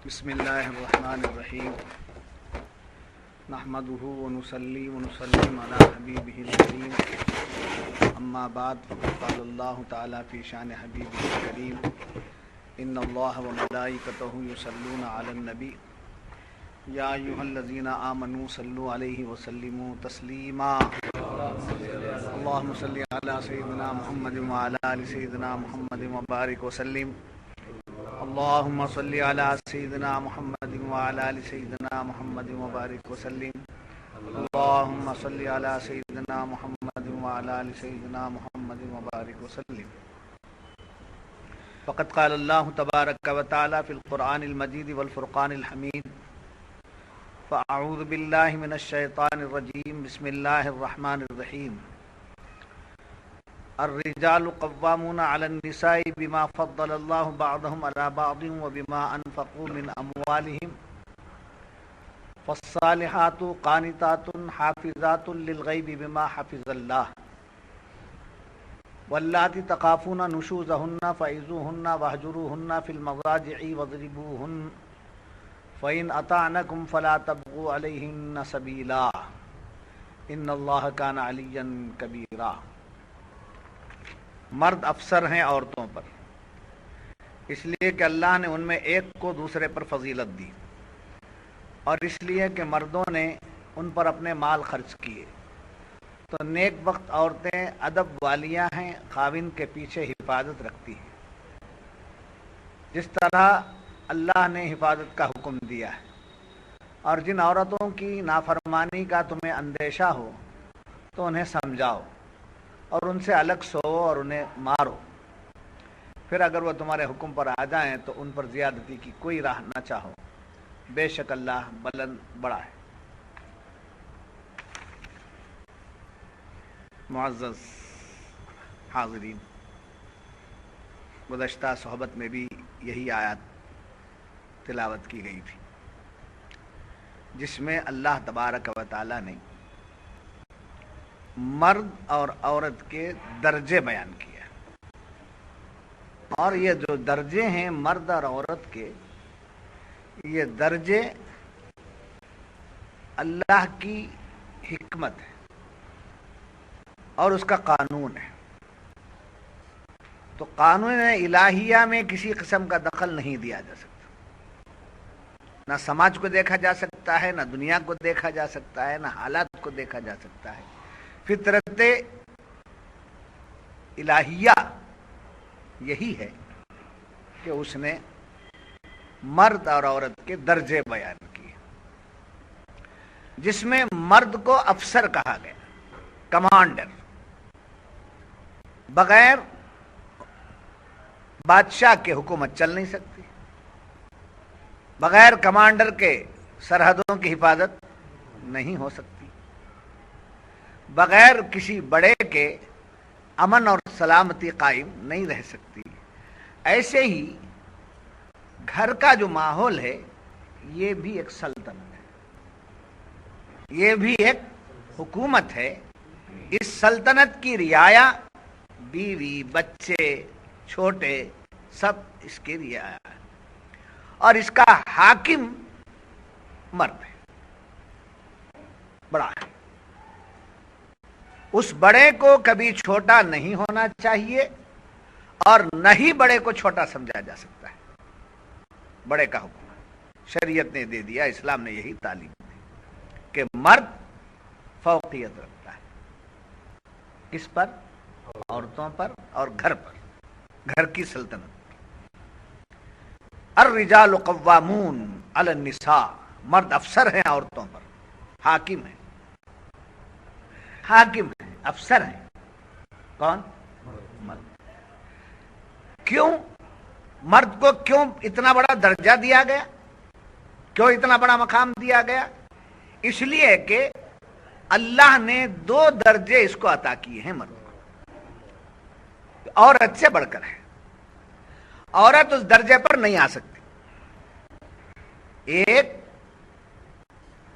بسم اللہ الرحمن الرحیم نحمده ونصلی ونسلم علی حبیبہ الکریم اما بعد فقد قال اللہ تعالی فی شان حبیبہ الکریم ان اللہ وملائکتہ یصلون علی النبی یا ایھا الذین آمنوا صلوا علیہ وسلموا تسلیما اللہم صلی علی سیدنا محمد وعلی آل سیدنا محمد وبارک وسلم اللهم صل على سيدنا محمد وعلى آل سيدنا محمد وبارك وسلم اللهم صل على سيدنا محمد وعلى آل سيدنا محمد وبارك وسلم فقد قال الله تبارك وتعالى في القرآن المجيد والفرقان الحميد فأعوذ بالله من الشيطان الرجيم بسم الله الرحمن الرحيم الرجال قوامون على النساء بما فضل الله بعضهم على بعض وبما انفقوا من اموالهم فالصالحات قانتات حافظات للغيب بما حفظ الله واللاتي تخافون نشوزهن فعظوهن واهجروهن في المضاجع واضربوهن فإن أطعنكم فلا تبغوا عليهن سبيلا ان الله كان عليا كبيرا۔ مرد افسر ہیں عورتوں پر، اس لیے کہ اللہ نے ان میں ایک کو دوسرے پر فضیلت دی، اور اس لیے کہ مردوں نے ان پر اپنے مال خرچ کیے، تو نیک وقت عورتیں ادب والیاں ہیں، خاوند کے پیچھے حفاظت رکھتی ہیں، جس طرح اللہ نے حفاظت کا حکم دیا ہے۔ اور جن عورتوں کی نافرمانی کا تمہیں اندیشہ ہو تو انہیں سمجھاؤ اور ان سے الگ سو اور انہیں مارو، پھر اگر وہ تمہارے حکم پر آ جائیں تو ان پر زیادتی کی کوئی راہ نہ چاہو، بے شک اللہ بلند بڑا ہے۔ معزز حاضرین، گزشتہ صحبت میں بھی یہی آیات تلاوت کی گئی تھی، جس میں اللہ تبارک و تعالی نے مرد اور عورت کے درجے بیان کیا، اور یہ جو درجے ہیں مرد اور عورت کے، یہ درجے اللہ کی حکمت ہے اور اس کا قانون ہے۔ تو قانون الہیہ میں کسی قسم کا دخل نہیں دیا جا سکتا، نہ سماج کو دیکھا جا سکتا ہے، نہ دنیا کو دیکھا جا سکتا ہے، نہ حالات کو دیکھا جا سکتا ہے۔ فطرت الہیہ یہی ہے کہ اس نے مرد اور عورت کے درجے بیان کیے، جس میں مرد کو افسر کہا گیا، کمانڈر۔ بغیر بادشاہ کے حکومت چل نہیں سکتی، بغیر کمانڈر کے سرحدوں کی حفاظت نہیں ہو سکتی، بغیر کسی بڑے کے امن اور سلامتی قائم نہیں رہ سکتی۔ ایسے ہی گھر کا جو ماحول ہے یہ بھی ایک سلطنت ہے، یہ بھی ایک حکومت ہے۔ اس سلطنت کی رعایا بیوی، بچے، چھوٹے، سب اس کی رعایا ہے، اور اس کا حاکم مرد ہے، بڑا ہے۔ اس بڑے کو کبھی چھوٹا نہیں ہونا چاہیے، اور نہ ہی بڑے کو چھوٹا سمجھا جا سکتا ہے۔ بڑے کا حکم شریعت نے دے دیا، اسلام نے یہی تعلیم دی کہ مرد فوقیت رکھتا ہے، کس پر؟ عورتوں پر اور گھر پر، گھر کی سلطنت۔ الرجال قوامون علی النساء، مرد افسر ہیں عورتوں پر، حاکم ہیں، حاکم ہیں، افسر ہیں۔ کون؟ مرد۔ کیوں مرد کو کیوں اتنا بڑا درجہ دیا گیا، کیوں اتنا بڑا مقام دیا گیا؟ اس لیے کہ اللہ نے دو درجے اس کو عطا کیے ہیں مرد کو، عورت سے بڑھ کر ہے۔ عورت اس درجے پر نہیں آ سکتی۔ ایک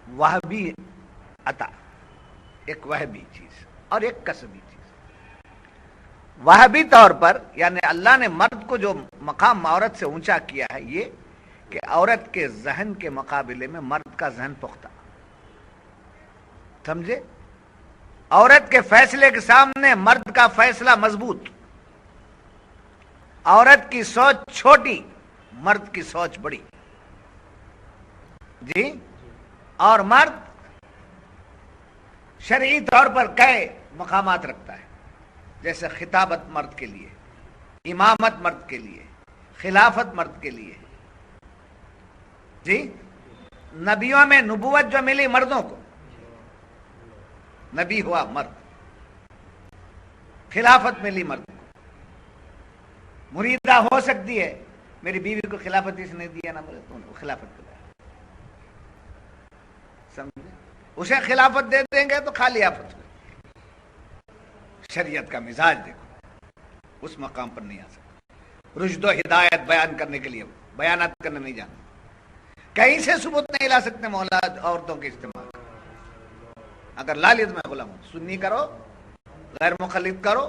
وہبی عطا، ایک وہبی چیز اور ایک کسبی چیز۔ وہبی طور پر یعنی اللہ نے مرد کو جو مقام عورت سے اونچا کیا ہے یہ کہ عورت کے ذہن کے مقابلے میں مرد کا ذہن پختہ. سمجھے؟ عورت کے فیصلے کے سامنے مرد کا فیصلہ مضبوط. عورت کی سوچ چھوٹی، مرد کی سوچ بڑی. جی. اور مرد شرعی طور پر کئی مقامات رکھتا ہے، جیسے خطابت مرد کے لیے، امامت مرد کے لیے، خلافت مرد کے لیے. جی. نبیوں میں نبوت جو ملی مردوں کو، نبی ہوا مرد، خلافت ملی مرد کو. مریدہ ہو سکتی ہے، میری بیوی کو خلافت اس نے دیا نا، بولے تو خلافت کو سمجھے، اسے خلافت دے دیں گے تو خالی آفت ہو. شریعت کا مزاج دیکھو، اس مقام پر نہیں آ سکتا. رشد و ہدایت بیان کرنے کے لیے بیانات کرنے نہیں جانا. کہیں سے ثبوت نہیں لا سکتے مولا عورتوں کے استعمال. اگر لالیت میں غلام ہوں، سنی کرو، غیر مخلط کرو،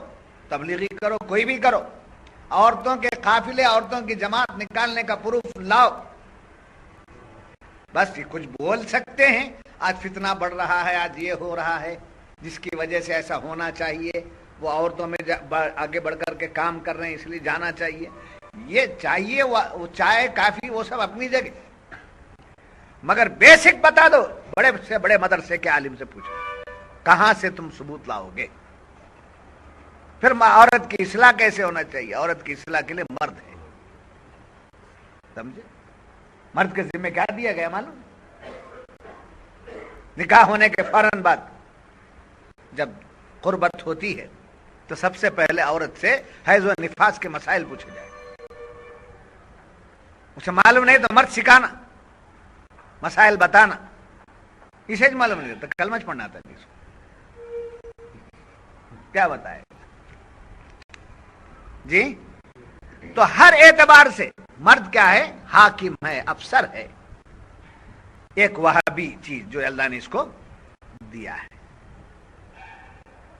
تبلیغی کرو، کوئی بھی کرو، عورتوں کے قافلے، عورتوں کی جماعت نکالنے کا پروف لاؤ. بس یہ کچھ بول سکتے ہیں، آج فتنہ بڑھ رہا ہے، آج یہ ہو رہا ہے، جس کی وجہ سے ایسا ہونا چاہیے، وہ عورتوں میں آگے بڑھ کر کے کام کر رہے ہیں، اس لیے جانا چاہیے. یہ چاہیے، وہ چائے کافی وہ سب اپنی جگہ، مگر بیسک بتا دو. بڑے سے بڑے مدرسے کے عالم سے پوچھو، کہاں سے تم ثبوت لاؤ گے؟ پھر عورت کی اصلاح کیسے ہونا چاہیے؟ عورت کی اصلاح کے لیے مرد ہے. سمجھے؟ مرد کے ذمہ کیا دیا گیا معلوم؟ نکاح ہونے کے فوراً بعد جب قربت ہوتی ہے تو سب سے پہلے عورت سے حیض و نفاس کے مسائل پوچھے جائے. اسے معلوم نہیں تو مرد سکھانا، مسائل بتانا. اسے معلوم نہیں تو کلمہ پڑھنا آتا ہے، کیا بتائے؟ جی. تو ہر اعتبار سے مرد کیا ہے؟ حاکم ہے، افسر ہے. ایک وہابی چیز جو اللہ نے اس کو دیا ہے،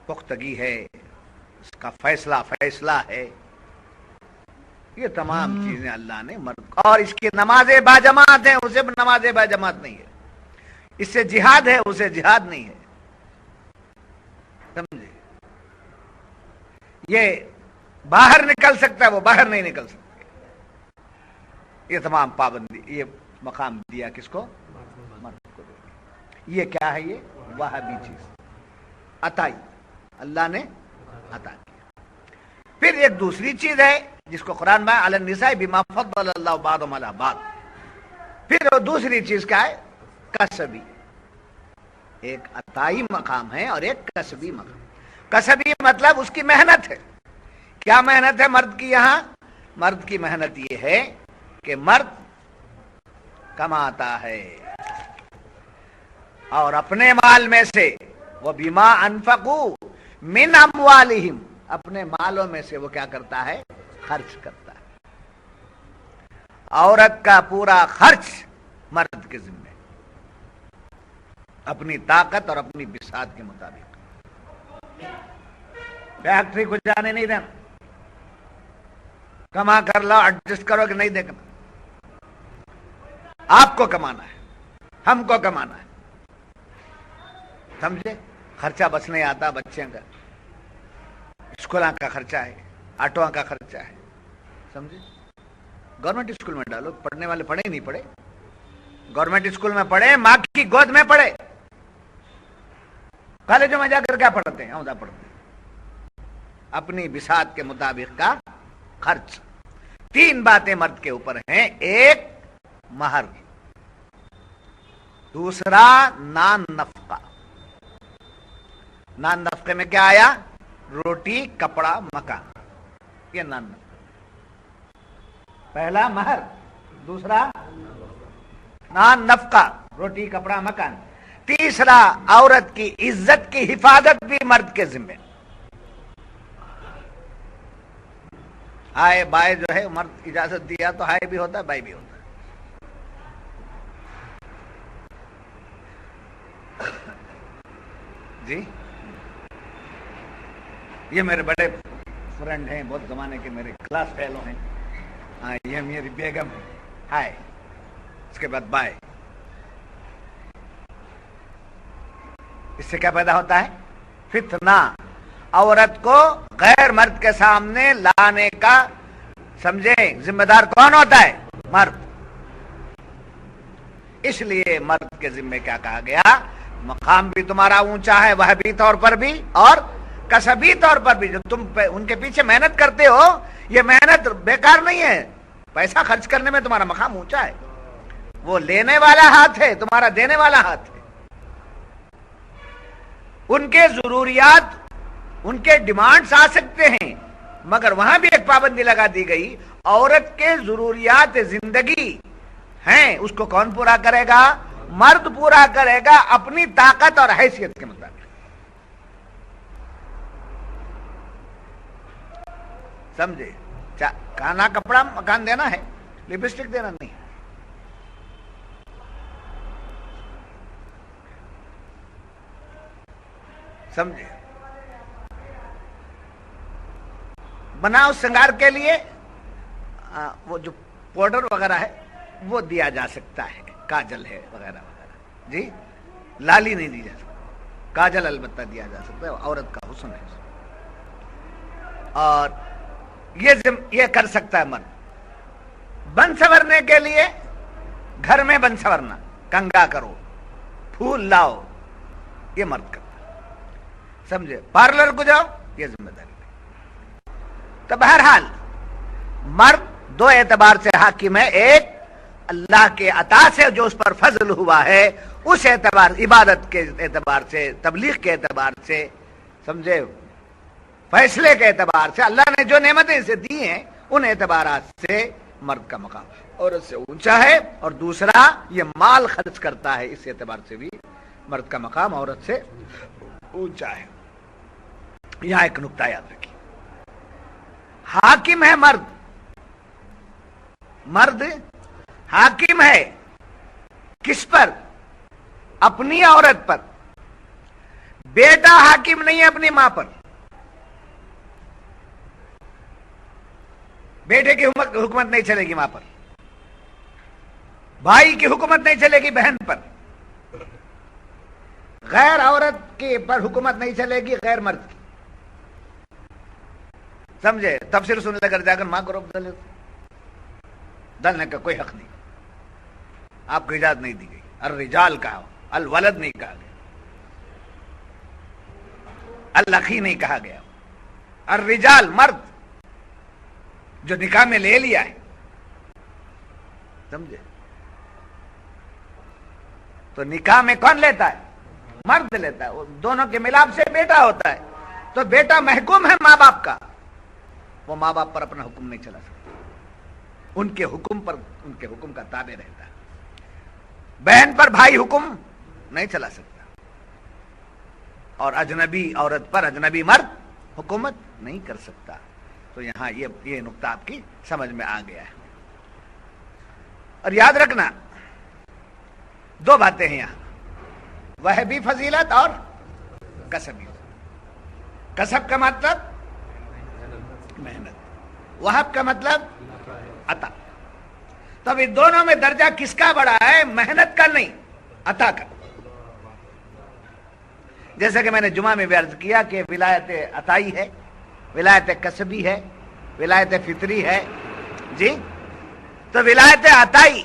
پختگی ہے، اس کا فیصلہ ہے. یہ تمام چیزیں اللہ نے مرد کو. اور اس کی نماز باجماعت ہے، اسے نماز باجماعت نہیں ہے. اس سے جہاد ہے، اسے جہاد نہیں ہے. سمجھے؟ یہ باہر نکل سکتا ہے، وہ باہر نہیں نکل سکتا. یہ تمام پابندی، یہ مقام دیا کس کو؟ مرد کو. یہ کیا ہے؟ یہ وہابی چیز عطائی اللہ نے عطا کیا. پھر ایک دوسری چیز ہے جس کو قرآن میں علی النساء بما فضل اللہ بعضهم علی بعض. پھر دوسری چیز کیا ہے؟ کسبی. ایک عطائی مقام ہے اور ایک کسبی مقام. کسبی مطلب اس کی محنت ہے. کیا محنت ہے مرد کی؟ یہاں مرد کی محنت یہ ہے کہ مرد کماتا ہے اور اپنے مال میں سے، وہ بما انفقوا من اموالہم، اپنے مالوں میں سے وہ کیا کرتا ہے؟ خرچ کرتا ہے. عورت کا پورا خرچ مرد کے ذمہ، اپنی طاقت اور اپنی بساط کے مطابق. فیکٹری کو جانے نہیں دینا، کما کر لاؤ، ایڈجسٹ کرو کہ نہیں دیکھنا. آپ کو کمانا ہے، ہم کو کمانا ہے. سمجھے؟ خرچہ بس نہیں آتا. بچے کا اسکولوں کا خرچہ ہے، آٹو کا خرچہ ہے. سمجھے؟ گورنمنٹ اسکول میں ڈالو، پڑھنے والے پڑھے ہی نہیں پڑھے. گورنمنٹ اسکول میں پڑھے، ماں کی گود میں پڑھے. کالجوں میں جا کر کیا پڑھتے ہیں؟ عہدہ پڑھتے ہیں. اپنی بساط کے مطابق کا خرچ. 3 باتیں مرد کے اوپر ہیں. ایک مہر، دوسرا نان نفقہ. نان نفقے میں کیا آیا؟ روٹی، کپڑا، مکان. یہ نان نفقہ. پہلا مہر، دوسرا نان نفقہ، روٹی، کپڑا، مکان. تیسرا عورت کی عزت کی حفاظت بھی مرد کے ذمہ. ہائے بائے جو ہے، مرد اجازت دیا تو ہائے بھی ہوتا ہے، بائی بھی ہوتا ہے. جی. یہ میرے بڑے فرینڈ ہیں، بہت زمانے کے میرے کلاس فیلو ہیں. یہ میری بیگم ہے. ہائے اس کے بعد بائیں. اس سے کیا پیدا ہوتا ہے؟ فتنہ. عورت کو غیر مرد کے سامنے لانے کا سمجھیں ذمہ دار کون ہوتا ہے؟ مرد. اس لیے مرد کے ذمے کیا کہا گیا؟ مقام بھی تمہارا اونچا ہے وہبی طور پر بھی اور کسبی طور پر بھی. جو تم ان کے پیچھے محنت کرتے ہو یہ محنت بیکار نہیں ہے. پیسہ خرچ کرنے میں تمہارا مقام اونچا ہے. وہ لینے والا ہاتھ ہے, تمہارا دینے والا ہاتھ ہے. ان کے ضروریات, ان کے ڈیمانڈز آ سکتے ہیں, مگر وہاں بھی ایک پابندی لگا دی گئی. عورت کے ضروریات زندگی ہیں, اس کو کون پورا کرے گا؟ مرد پورا کرے گا اپنی طاقت اور حیثیت کے مطابق. سمجھے؟ کھانا کپڑا مکان دینا ہے, لپسٹک دینا نہیں. سمجھے؟ بناؤ سنگار کے لیے وہ جو پاؤڈر وغیرہ ہے وہ دیا جا سکتا ہے, کاجل ہے وغیرہ وغیرہ. جی, لالی نہیں دی جا سکتی, کاجل البتہ دیا جا سکتا ہے, عورت کا حسن ہے. اور یہ کر سکتا ہے مرد. بن سنورنے کے لیے گھر میں بن سنورنا, کنگا کرو, پھول لاؤ, یہ مرد کرتا ہے. سمجھے؟ پارلر کو جاؤ, یہ ذمہ داری. تو بہرحال مرد دو اعتبار سے حاکم ہے. ایک اللہ کے عطا سے جو اس پر فضل ہوا ہے, اس اعتبار, عبادت کے اعتبار سے, تبلیغ کے اعتبار سے, سمجھے, فیصلے کے اعتبار سے اللہ نے جو نعمتیں اسے دی ہیں ان اعتبارات سے مرد کا مقام عورت سے اونچا ہے. اور دوسرا یہ مال خرچ کرتا ہے, اس اعتبار سے بھی مرد کا مقام عورت سے اونچا ہے. یہاں ایک نقطہ یاد رکھیے, حاکم ہے مرد. مرد حاکم ہے کس پر؟ اپنی عورت پر. بیٹا حاکم نہیں ہے اپنی ماں پر. بیٹے کی حکومت نہیں چلے گی ماں پر, بھائی کی حکومت نہیں چلے گی بہن پر, غیر عورت کی پر حکومت نہیں چلے گی غیر مرد کی. سمجھے؟ تفسیر سن لے کر جا کر ماں کو روک دلنے کا کوئی حق نہیں, آپ کو اجازت نہیں دی گئی. الرجال کہا, الولد نہیں کہا گیا, الاخی نہیں کہا گیا. الرجال مرد جو نکاح میں لے لیا ہے. سمجھے؟ تو نکاح میں کون لیتا ہے؟ مرد لیتا ہے. دونوں کے ملاپ سے بیٹا ہوتا ہے. تو بیٹا محکوم ہے ماں باپ کا, وہ ماں باپ پر اپنا حکم نہیں چلا سکتا, ان کے حکم پر, ان کے حکم کا تابع رہتا ہے. بہن پر بھائی حکم نہیں چلا سکتا, اور اجنبی عورت پر اجنبی مرد حکومت نہیں کر سکتا. تو یہاں یہ نقطہ آپ کی سمجھ میں آ گیا ہے. اور یاد رکھنا دو باتیں ہیں یہاں, وہبی فضیلت اور کسبی. کسب کا مطلب محنت, وہب کا مطلب عطا. تو اب ان دونوں میں درجہ کس کا بڑا ہے؟ محنت کا نہیں, عطا کا. جیسا کہ میں نے جمعہ میں بھی عرض کیا کہ ولایت عطائی ہے, ولایت کسبی ہے, ولایت فطری ہے. جی, تو ولایت عطائی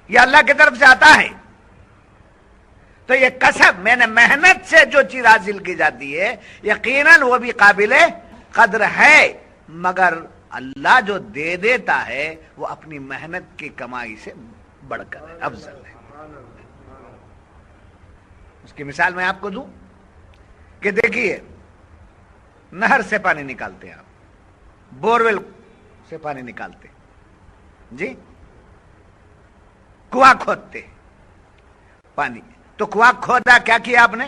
یہ اللہ کی طرف سے عطا ہے. تو یہ کسب میں نے محنت سے جو چیز حاصل کی جاتی ہے یقیناً وہ بھی قابل قدر ہے, مگر اللہ جو دے دیتا ہے وہ اپنی محنت کی کمائی سے بڑھ کر ہے, افضل ہے. اس کی مثال میں آپ کو دوں کہ دیکھیے, نہر سے پانی نکالتے ہیں آپ, بورویل سے پانی نکالتے, جی, کنواں کھودتے پانی. تو کنواں کھودا, کیا کیا آپ نے؟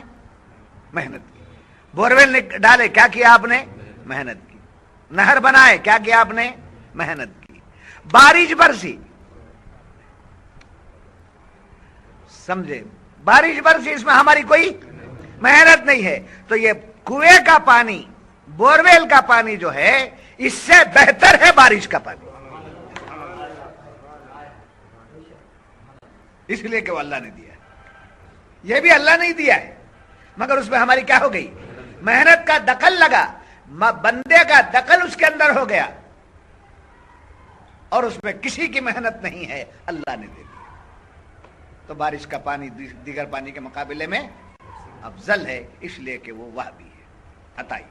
محنت کی. بورویل ڈالے, کیا کیا آپ نے؟ محنت کی. نہر بنائے, کیا کیا آپ نے؟ محنت کی. بارش برسی, سمجھے, بارش برسی, اس میں ہماری کوئی محنت نہیں ہے. تو یہ کنویں کا پانی, بورویل کا پانی جو ہے اس سے بہتر ہے بارش کا پانی. اس لیے کہ وہ اللہ نے دیا ہے. یہ بھی اللہ نے دیا ہے مگر اس میں ہماری کیا ہو گئی؟ محنت کا دخل لگا. بندے کا دخل اس کے اندر ہو گیا اور اس میں کسی کی محنت نہیں ہے, اللہ نے دے دیا. تو بارش کا پانی دیگر پانی کے مقابلے میں افضل ہے, اس لیے کہ وہ وہابی ہے, عطائی.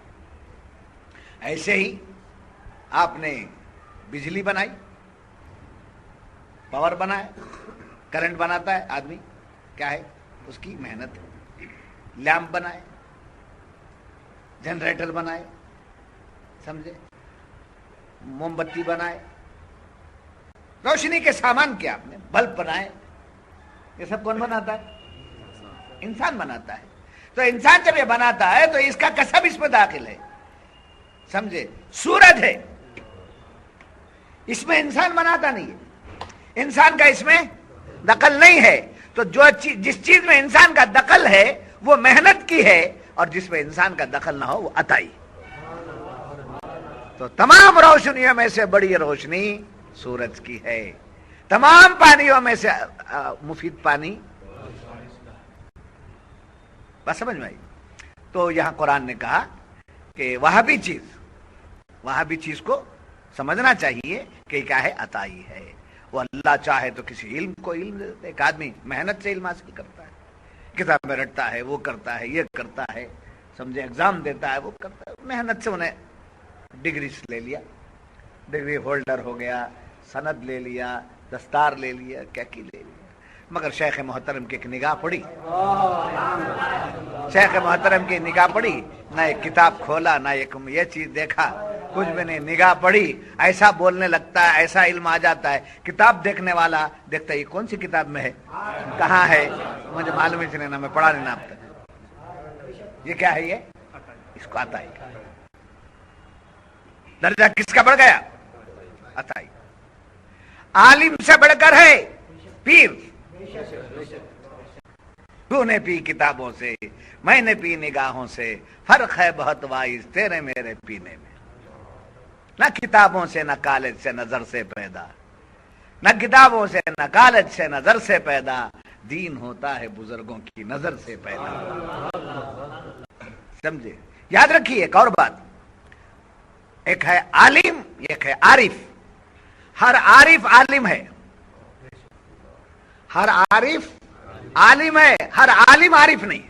ایسے ہی آپ نے بجلی بنائی, پاور بنایا, کرنٹ بناتا ہے آدمی, کیا ہے اس کی محنت ہے. لیمپ بنائے, جنریٹر بنائے, سمجھے, موم بتی بنائے, روشنی کے سامان کیا آپ نے, بلب بنائے, یہ سب کون بناتا ہے؟ انسان بناتا ہے. تو انسان جب یہ بناتا ہے تو اس کا کسب اس میں داخل ہے, سمجھے. سورج ہے, اس میں انسان بناتا نہیں ہے, انسان کا اس میں دخل نہیں ہے. تو جو جس چیز میں انسان کا دخل ہے وہ محنت کی ہے, اور جس میں انسان کا دخل نہ ہو وہ عطائی. تو تمام روشنیوں میں سے بڑی روشنی سورج کی ہے, تمام پانیوں میں سے مفید پانی. بس سمجھ میں آئی. تو یہاں قرآن نے کہا کہ وہاں بھی چیز کو سمجھنا چاہیے کہ کیا ہے, عطائی ہے. وہ اللہ چاہے تو کسی علم کو علم دے دیتا ہے. ایک آدمی محنت سے علم حاصل کرتا ہے, کتاب میں رٹتا ہے, وہ کرتا ہے, یہ کرتا ہے, سمجھے, ایگزام دیتا ہے, وہ کرتا ہے, محنت سے انہیں ڈگری لے لیا, ڈگری ہولڈر ہو گیا, سند لے لیا, دستار لے لیا, کیا کی لے لیا. مگر شیخ محترم کی ایک نگاہ پڑی, شیخ محترم کی نگاہ پڑی, نہ ایک کتاب کھولا, نہ ایک یہ چیز دیکھا, کچھ بھی نہیں, نگاہ پڑی, ایسا بولنے لگتا ہے, ایسا علم آ جاتا ہے. کتاب دیکھنے والا دیکھتا ہے یہ کون سی کتاب میں ہے, کہاں ہے, مجھے معلوم ہی نہیں, نہ میں پڑھا نہیں نا اب تک. یہ کیا ہے, یہ اس کو عطائی کا درجہ کس کا بڑھ گیا؟ عطائی. عالم سے بڑھ کر ہے پیر. تو نے پی کتابوں سے, میں نے پی نگاہوں سے, فرق ہے بہت وائز تیرے میرے پینے میں. نہ کتابوں سے نہ کالج سے نظر سے پیدا, نہ کتابوں سے نہ کالج سے نظر سے پیدا, دین ہوتا ہے بزرگوں کی نظر سے پیدا. سمجھے. یاد رکھیے ایک اور بات, ایک ہے عالم, ایک ہے عارف. ہر عارف عالم ہے, ہر عارف عالم ہے, ہر عالم عارف نہیں.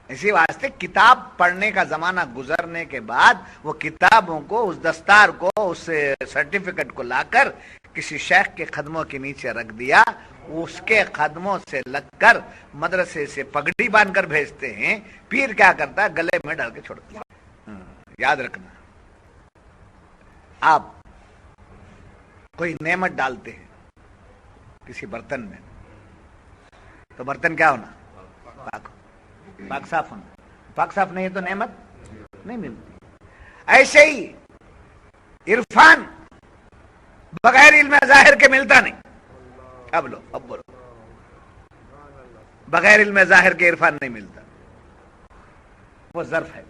اسی واسطے کتاب پڑھنے کا زمانہ گزرنے کے بعد وہ کتابوں کو, اس دستار کو, اس سرٹیفکیٹ کو لا کر کسی شیخ کے قدموں کے نیچے رکھ دیا, اس کے قدموں سے لگ کر مدرسے سے پگڑی باندھ کر بھیجتے ہیں. پیر کیا کرتا ہے, گلے میں ڈال کے چھوڑ دیا. یاد رکھنا, آپ کوئی نعمت ڈالتے ہیں کسی برتن میں تو برتن کیا ہونا, پاک صاف ہونا. پاک صاف نہیں ہے تو نعمت نہیں ملتی. ایسے ہی عرفان بغیر علم ظاہر کے ملتا نہیں. اب بولو, بغیر علم ظاہر کے عرفان نہیں ملتا. وہ ظرف ہے,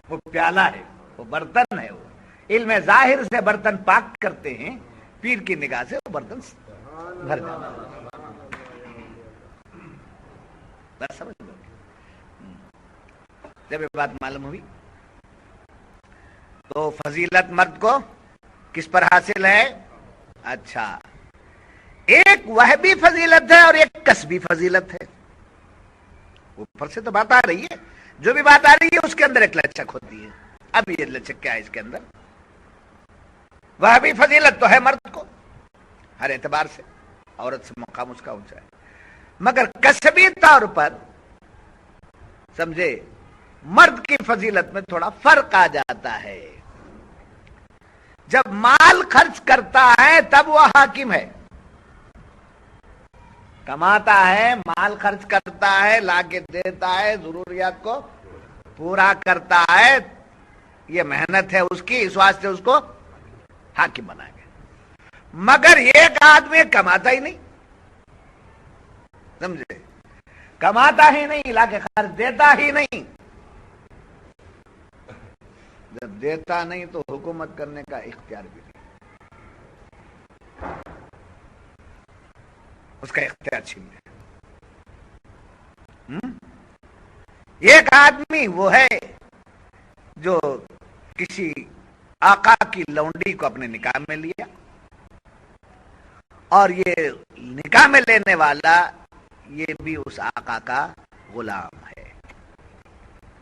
وہ پیالہ ہے, وہ برتن ہے. وہ علم ظاہر سے برتن پاک کرتے ہیں, پیر کی نگاہ سے وہ برتن بھر جاتا ہے. بس سمجھ لو. جب یہ بات معلوم ہوئی تو فضیلت مرد کو کس پر حاصل ہے؟ اچھا, ایک وہ بھی فضیلت ہے اور ایک کسبی فضیلت ہے. اوپر سے تو بات آ رہی ہے, جو بھی بات آ رہی ہے اس کے اندر ایک لچک ہوتی ہے. اب یہ لچک کیا ہے اس کے اندر؟ وہ بھی فضیلت تو ہے مرد کو ہر اعتبار سے, عورت سے مقام اس کا اونچا ہے, مگر کسبی طور پر سمجھے مرد کی فضیلت میں تھوڑا فرق آ جاتا ہے. جب مال خرچ کرتا ہے تب وہ حاکم ہے, کماتا ہے, مال خرچ کرتا ہے, لا کے دیتا ہے, ضروریات کو پورا کرتا ہے, یہ محنت ہے اس کی, اس واسطے اس کو حاکم بنائے گئے. مگر ایک آدمی کماتا ہی نہیں, سمجھے, کماتا ہی نہیں, لا کے خرچ دیتا ہی نہیں. جب دیتا نہیں تو حکومت کرنے کا اختیار بھی نہیں. اس کا اختیار چھین لے. ایک آدمی وہ ہے جو کسی آقا کی لونڈی کو اپنے نکاح میں لیا، اور یہ نکاح میں لینے والا یہ بھی اس آقا کا غلام ہے.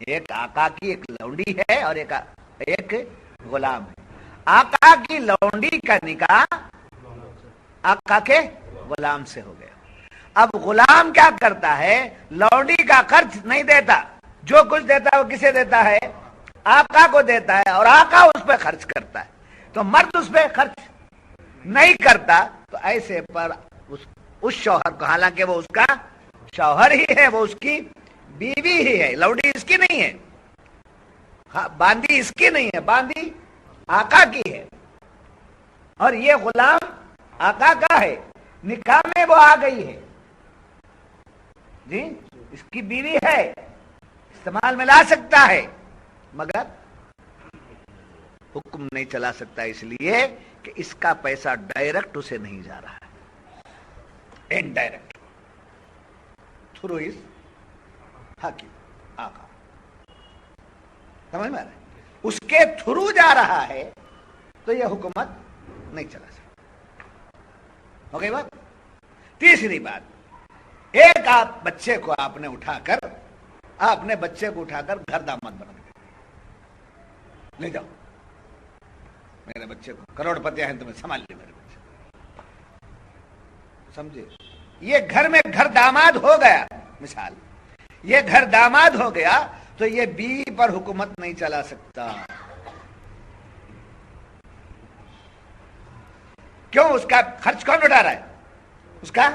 ایک آقا کی ایک لونڈی ہے اور ایک غلام ہے. آقا کی لونڈی کا نکاح آقا کے غلام سے ہو گیا. اب غلام کیا کرتا ہے؟ لونڈی کا خرچ نہیں دیتا، جو کچھ دیتا ہے وہ کسے دیتا ہے؟ آقا کو دیتا ہے، اور آقا اس پہ خرچ کرتا ہے. تو مرد اس پہ خرچ نہیں کرتا، تو ایسے پر اس شوہر کو، حالانکہ وہ اس کا شوہر ہی ہے، وہ اس کی بیوی ہی ہے، لونڈی اس کی نہیں ہے، باندی اس کی نہیں ہے، باندی آقا کی ہے، اور یہ غلام آقا کا ہے. نکاح میں وہ آ گئی ہے جی، اس کی بیوی ہے، استعمال میں لا سکتا ہے، مگر حکم نہیں چلا سکتا، اس لیے کہ اس کا پیسہ ڈائریکٹ اسے نہیں جا رہا ہے، انڈائریکٹ تھرو اس حاکم آقا. سمجھ میں آ رہا ہے؟ اس کے تھرو جا رہا ہے تو یہ حکومت نہیں چلا سکتا. ہو گئی بات. تیسری بات، ایک بچے کو آپ نے اٹھا کر گھر داماد بنا دیا، لے جاؤ میرے بچے کو، کروڑ پتی ہیں تمہیں، سنبھال لے میرے بچے. سمجھے؟ یہ گھر میں گھر داماد ہو گیا، مثال یہ گھر داماد ہو گیا تو یہ بیوی پر حکومت نہیں چلا سکتا. کیوں؟ اس کا خرچ کون اٹھا رہا ہے؟ اس کا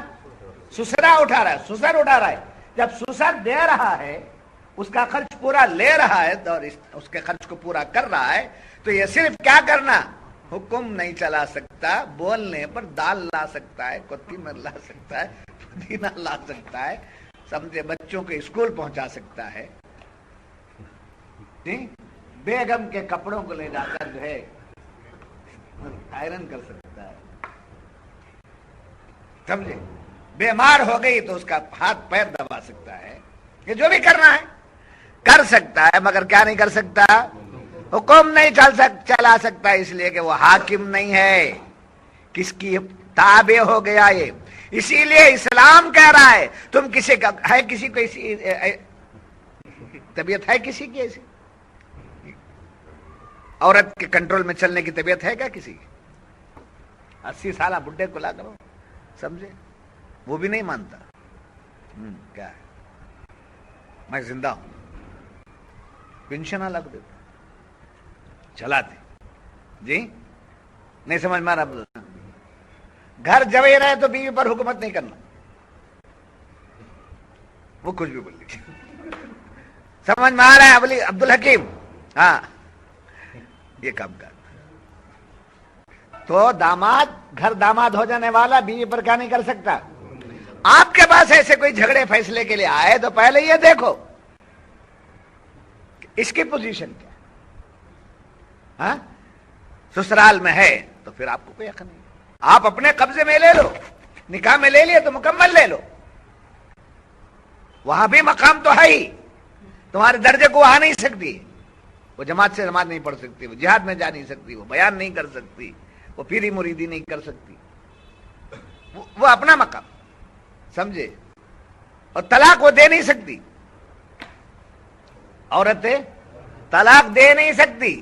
سسرا اٹھا رہا ہے، سسر اٹھا رہا ہے. جب سسر دے رہا ہے، اس کا خرچ پورا لے رہا ہے اور اس کے خرچ کو پورا کر رہا ہے، تو یہ صرف کیا کرنا؟ حکم نہیں چلا سکتا. بولنے پر دال لا سکتا ہے، کوتمیر لا سکتا ہے، پودینہ لا سکتا ہے، سمجھے، بچوں کے اسکول پہنچا سکتا ہے، بیگم کے کپڑوں کو لے جا کر جو ہے آئرن کر سکتا ہے، سمجھے، بیمار ہو گئی تو اس کا ہاتھ پیر دبا سکتا ہے. یہ جو بھی کرنا ہے کر سکتا ہے، مگر کیا نہیں کر سکتا؟ حکم نہیں چلا سکتا، اس لیے کہ وہ حاکم نہیں ہے، کس کی تابع ہو گیا یہ. اسی لیے اسلام کہہ رہا ہے تم کسی کو ایسی طبیعت ہے، کسی کی ایسی عورت کے کنٹرول میں چلنے کی طبیعت ہے کیا کسی کی؟ 80 سالہ بڈھے کو لا کرو، سمجھے، وہ بھی نہیں مانتا. کیا ہے؟ میں زندہ ہوں، پینشن الگ دیتا، چلاتے جی، نہیں سمجھ میں آ رہا. گھر جب ہی رہے تو بیوی پر حکومت نہیں کرنا، وہ کچھ بھی بول لیجیے. سمجھ میں آ رہا ہے عبد الحکیم؟ ہاں، یہ کام کر. تو گھر داماد ہو جانے والا بیوی پر کیا نہیں کر سکتا؟ آپ کے پاس ایسے کوئی جھگڑے فیصلے کے لیے آئے تو پہلے یہ دیکھو کہ اس کی پوزیشن کیا ہے. ہاں، سسرال میں ہے تو پھر آپ کو کوئی حق نہیں، آپ اپنے قبضے میں لے لو. نکاح میں لے لیے تو مکمل لے لو، وہاں بھی مقام تو ہے ہی، تمہارے درجے کو وہاں نہیں سکتی. وہ جماعت سے نماز نہیں پڑھ سکتی، وہ جہاد میں جا نہیں سکتی، وہ بیان نہیں کر سکتی، وہ پیری مریدی نہیں کر سکتی، وہ اپنا مقام، سمجھے. اور طلاق وہ دے نہیں سکتی، عورتیں طلاق دے نہیں سکتی.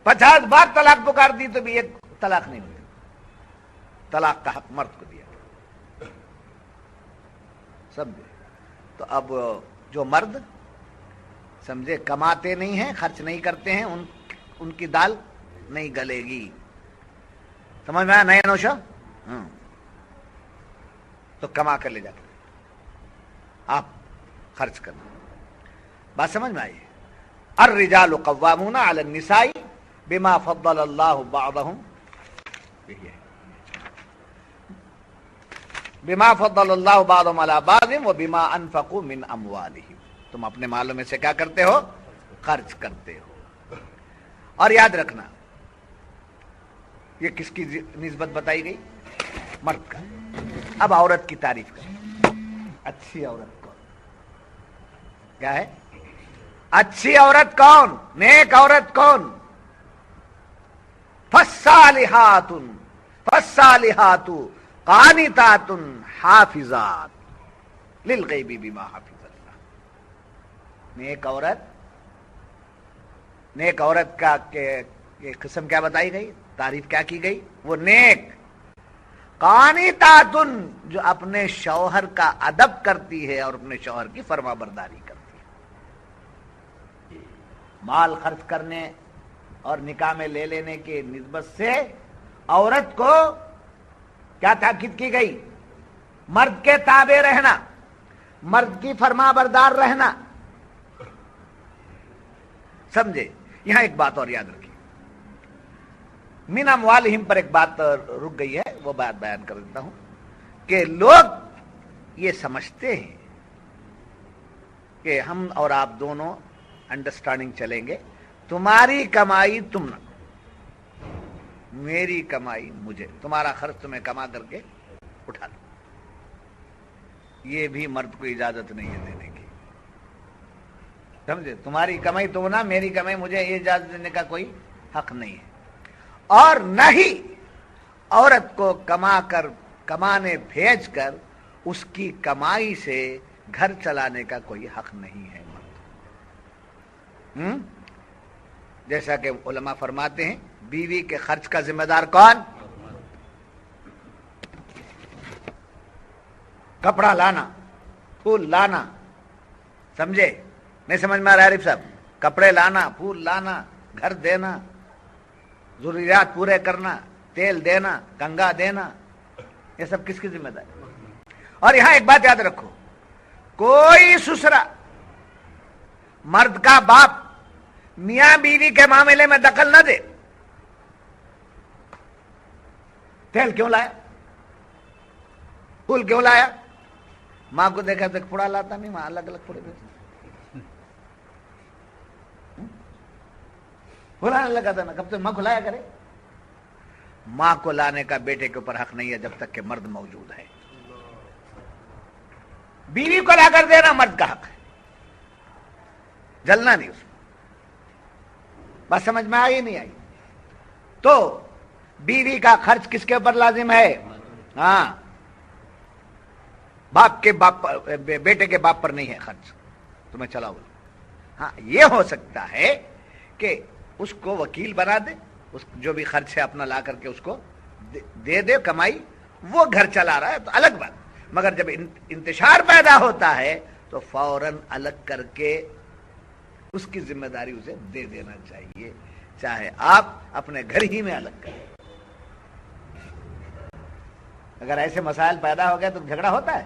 50 بار طلاق پکار دی تو بھی ایک طلاق نہیں ہوتی. طلاق کا حق مرد کو دیا، سمجھے. تو اب جو مرد سمجھے کماتے نہیں ہیں، خرچ نہیں کرتے ہیں، ان کی دال نہیں گلے گی. سمجھ میں آیا نیا نوشا؟ تو کما کر لے جاتے آپ خرچ کرنا. بات سمجھ میں آئی؟ الرجال قوامون علی النساء بما فضل اللہ بعضهم بما فضل اللہ بعضهم علی بعض وبما انفقوا من اموالهم. تم اپنے مالوں میں سے کیا کرتے ہو؟ خرچ کرتے ہو. اور یاد رکھنا یہ کس کی نسبت بتائی گئی؟ مرد کا. اب عورت کی تعریف کریں. اچھی عورت کون؟ کیا ہے اچھی عورت کون؟ نیک عورت کون؟ فالصالحات فالصالحات قانتات حافظات للغیب بما حفظ اللہ. نیک عورت کا قسم کیا بتائی گئی؟ تعریف کیا کی گئی؟ وہ نیک قانتات، جو اپنے شوہر کا ادب کرتی ہے اور اپنے شوہر کی فرما برداری کرتی ہے. مال خرچ کرنے اور نکاح میں لے لینے کی نسبت سے عورت کو کیا تاکید کی گئی؟ مرد کے تابع رہنا، مرد کی فرما بردار رہنا. سمجھے؟ یہاں ایک بات اور یاد رکھیے، من اموالہم پر ایک بات رک گئی ہے، وہ بات بیان کر دیتا ہوں کہ لوگ یہ سمجھتے ہیں کہ ہم اور آپ دونوں انڈرسٹینڈنگ چلیں گے، تمہاری کمائی تم نہ، میری کمائی مجھے، تمہارا خرچ تمہیں کما کر کے اٹھا لو. یہ بھی مرد کو اجازت نہیں ہے دینے کی. سمجھے؟ تمہاری کمائی تم نہ، میری کمائی مجھے، یہ اجازت دینے کا کوئی حق نہیں ہے. اور نہ ہی عورت کو کمانے بھیج کر اس کی کمائی سے گھر چلانے کا کوئی حق نہیں ہے مرد. جیسا کہ علماء فرماتے ہیں بیوی کے خرچ کا ذمہ دار کون؟ کپڑا لانا، پھول لانا. سمجھے؟ نہیں سمجھ میں آ رہا عارف صاحب؟ کپڑے لانا، پھول لانا، گھر دینا، ضروریات پورے کرنا، تیل دینا، گنگا دینا، یہ سب کس کی ذمہ داری؟ اور یہاں ایک بات یاد رکھو، کوئی سسرا، مرد کا باپ میاں بیوی کے معاملے میں دخل نہ دے. تیل کیوں لایا؟ پھول کیوں لایا؟ ماں کو دیکھا تو پھڑا لاتا نہیں، ماں الگ الگ پھڑے دیتے. کھلانے لگا تھا نا، کب سے ماں کھلایا کرے. ماں کو لانے کا بیٹے کے اوپر حق نہیں ہے جب تک کہ مرد موجود ہے. بیوی کو لا کر دینا مرد کا حق ہے، جلنا نہیں اس میں. بات سمجھ میں آئی نہیں آئی؟ تو بیوی کا خرچ کس کے اوپر لازم ہے؟ ہاں، بیٹے کے باپ پر نہیں ہے خرچ، تمہیں چلاؤ. ہاں، یہ ہو سکتا ہے کہ اس کو وکیل بنا دے، اس جو بھی خرچ ہے اپنا لا کر کے اس کو دے دے کمائی، وہ گھر چلا رہا ہے تو الگ بات. مگر جب انتشار پیدا ہوتا ہے تو فوراً الگ کر کے اس کی ذمہ داری اسے دے دینا چاہیے، چاہے آپ اپنے گھر ہی میں الگ کریں. اگر ایسے مسائل پیدا ہو گئے تو جھگڑا ہوتا ہے،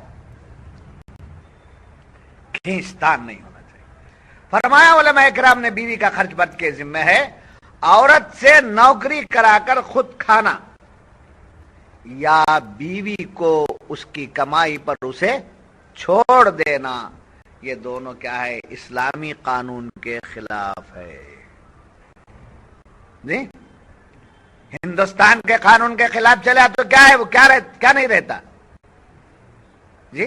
کھینچتان نہیں ہونا چاہیے. فرمایا علماء اکرام نے بیوی کا خرچ مرد کے ذمہ ہے. عورت سے نوکری کرا کر خود کھانا یا بیوی کو اس کی کمائی پر اسے چھوڑ دینا، یہ دونوں کیا ہے؟ اسلامی قانون کے خلاف ہے. جی، ہندوستان کے قانون کے خلاف چلا تو کیا ہے؟ وہ کیا نہیں رہتا؟ جی،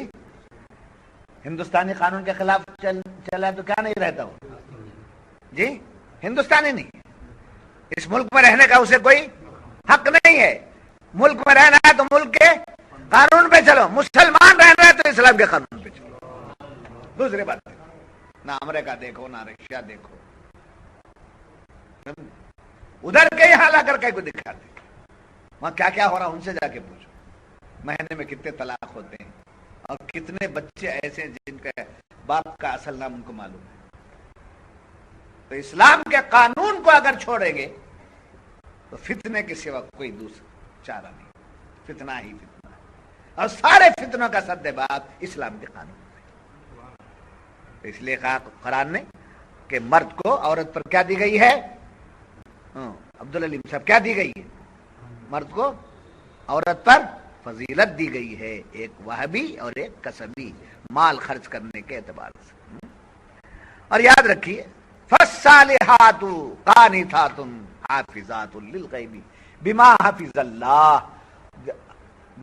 ہندوستانی قانون کے خلاف چلا تو کیا نہیں رہتا وہ؟ جی، ہندوستانی نہیں، اس ملک میں رہنے کا اسے کوئی حق نہیں ہے. ملک میں رہنا ہے تو ملک کے قانون پہ چلو، مسلمان رہنا ہے تو اسلام کے قانون پہ چلو. دوسری بات، نہ امریکہ دیکھو نہ رشیا دیکھو، ادھر کے یہاں لا کر کے کو دکھاتے وہاں کیا کیا ہو رہا ان سے جا کے پوچھو. مہینے میں کتنے طلاق ہوتے ہیں اور کتنے بچے ایسے جن کے باپ کا اصل نام ان کو معلوم ہے. تو اسلام کے قانون کو اگر چھوڑیں گے تو فتنے کے سوا کوئی دوسرا چارہ نہیں، فتنہ ہی فتنہ ہے. اور سارے فتنوں کا سدباب اسلام کے قانون میں. اس لیے کہا قرآن نے کہ مرد کو عورت پر کیا دی گئی ہے؟ عبدالعلیم صاحب، کیا دی گئی ہے؟ مرد کو عورت پر فضیلت دی گئی ہے، ایک وہبی اور ایک کسبی، مال خرچ کرنے کے اعتبار سے. اور یاد رکھیے فالصالحات قانتات حافظات للغیب بما حفظ اللہ،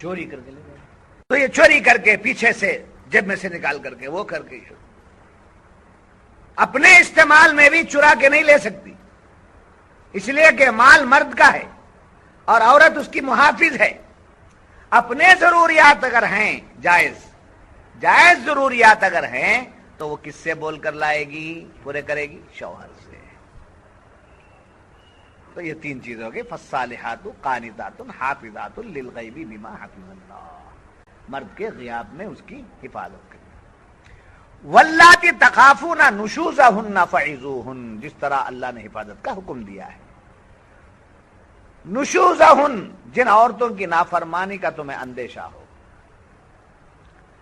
چوری کر کے لے جائے. تو یہ چوری کر کے پیچھے سے جیب میں سے نکال کر کے وہ کر کے اپنے استعمال میں بھی چرا کے نہیں لے سکتی، اس لیے کہ مال مرد کا ہے اور عورت اس کی محافظ ہے. اپنے ضروریات اگر ہیں جائز ضروریات اگر ہیں تو وہ کس سے بول کر لائے گی، پورے کرے گی؟ شوہر سے. تو یہ تین چیزیں ہوگی، فالصالحات قانتات حافظات للغیب بما حفظ اللہ، مرد کے غیاب میں اس کی حفاظت کرے. واللاتی تخافون نشوزہن فعظوہن، جس طرح اللہ نے حفاظت کا حکم دیا ہے. نشوزہن، جن عورتوں کی نافرمانی کا تمہیں اندیشہ ہو.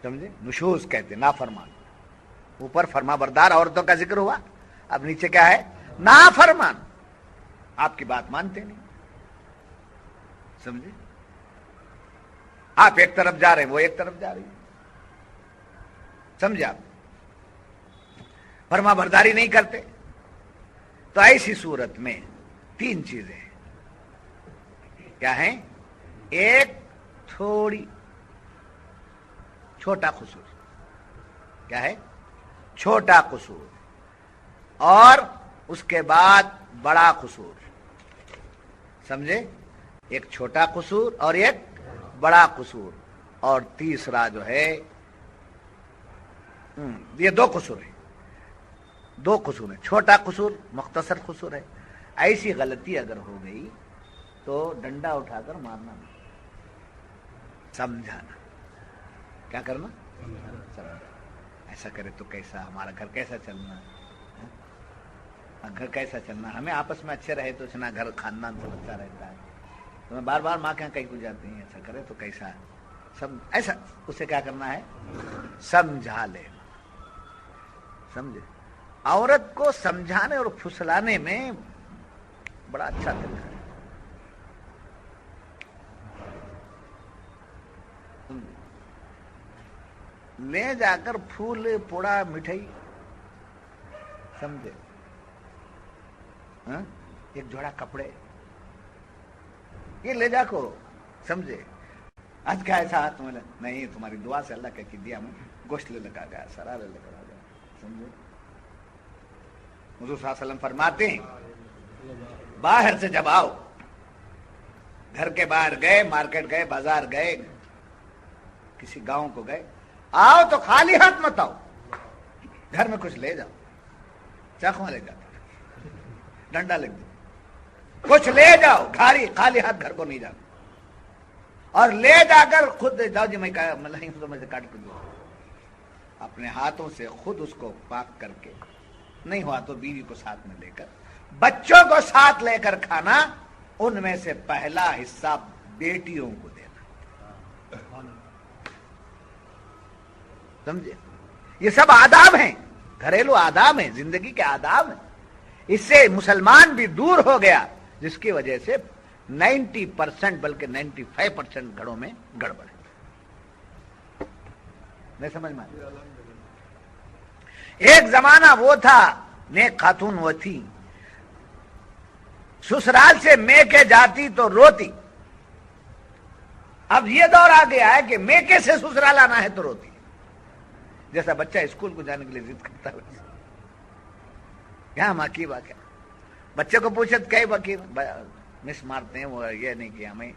سمجھے؟ نشوز کہتے نافرمان. اوپر فرما بردار عورتوں کا ذکر ہوا، اب نیچے کیا ہے؟ نافرمان. آپ کی بات مانتے نہیں. سمجھے؟ آپ ایک طرف جا رہے ہیں، وہ ایک طرف جا رہی. سمجھے؟ آپ فرما برداری نہیں کرتے. تو ایسی صورت میں تین چیزیں ہیں. کیا ہیں؟ ایک چھوٹا قصور. کیا ہے؟ چھوٹا قصور. اور اس کے بعد بڑا قصور. سمجھے؟ ایک چھوٹا قصور اور ایک بڑا قصور. اور تیسرا جو ہے یہ دو قصور ہیں. چھوٹا قصور مختصر قصور ہے. ایسی غلطی اگر ہو گئی تو ڈنڈا اٹھا کر مارنا نہیں، سمجھانا. کیا کرنا؟ سمجھانا. ایسا کرے تو کیسا، ہمارا گھر کیسا چلنا، گھر کیسا چلنا، ہمیں آپس میں اچھے رہے تو اتنا گھر خاندان تو اچھا رہتا ہے. تو میں بار بار ماں کے یہاں کہیں کو جاتی ہیں، ایسا کرے تو کیسا، سب ایسا اسے کیا کرنا ہے؟ سمجھا لینا. سمجھے؟ عورت کو سمجھانے اور پھسلانے میں بڑا اچھا طریقہ ہے. لے جا کر پھول پوڑا مٹھائی، سمجھے، ایک جوڑا کپڑے، یہ لے جا کو. سمجھے؟ آج کا ایسا تمہیں نہیں، تمہاری دعا سے اللہ کہہ کے دیا، میں گوشت لے لگا گیا، سرارے لے کر آ گیا. سمجھے؟ حضور صلی اللہ علیہ وسلم فرماتے ہیں باہر سے جب آؤ، گھر کے باہر گئے، مارکیٹ گئے، بازار گئے، کسی گاؤں کو گئے، آؤ تو خالی ہاتھ مت آؤ، گھر میں کچھ لے جاؤ. چاقو لے جاؤ، ڈنڈا لے دو، کچھ لے جاؤ، خالی ہاتھ گھر کو نہیں جاؤ. اور لے جا کر خود جاؤ جی میں سے کاٹ کر دو، اپنے ہاتھوں سے خود اس کو پاک کر کے، نہیں ہوا تو بیوی کو ساتھ میں لے کر، بچوں کو ساتھ لے کر کھانا. ان میں سے پہلا حصہ بیٹیوں کو دینا. سمجھے؟ یہ سب آداب ہیں، گھریلو آداب ہیں، زندگی کے آداب ہیں. اس سے مسلمان بھی دور ہو گیا، جس کی وجہ سے 90% بلکہ 95% گھروں میں گڑبڑ ہے. نہیں سمجھ میں؟ ایک زمانہ وہ تھا، نیک خاتون وہ تھی، سسرال سے میکے جاتی تو روتی. اب یہ دور آ گیا ہے کہ میکے سے سسرال آنا ہے تو روتی. جیسا بچہ اسکول کو جانے کے لیے ضد کرتا ہے، یہاں ماں کی بات ہے. بچے کو پوچھے کئی باقی مس مارتے ہیں، وہ یہ نہیں کیا، میں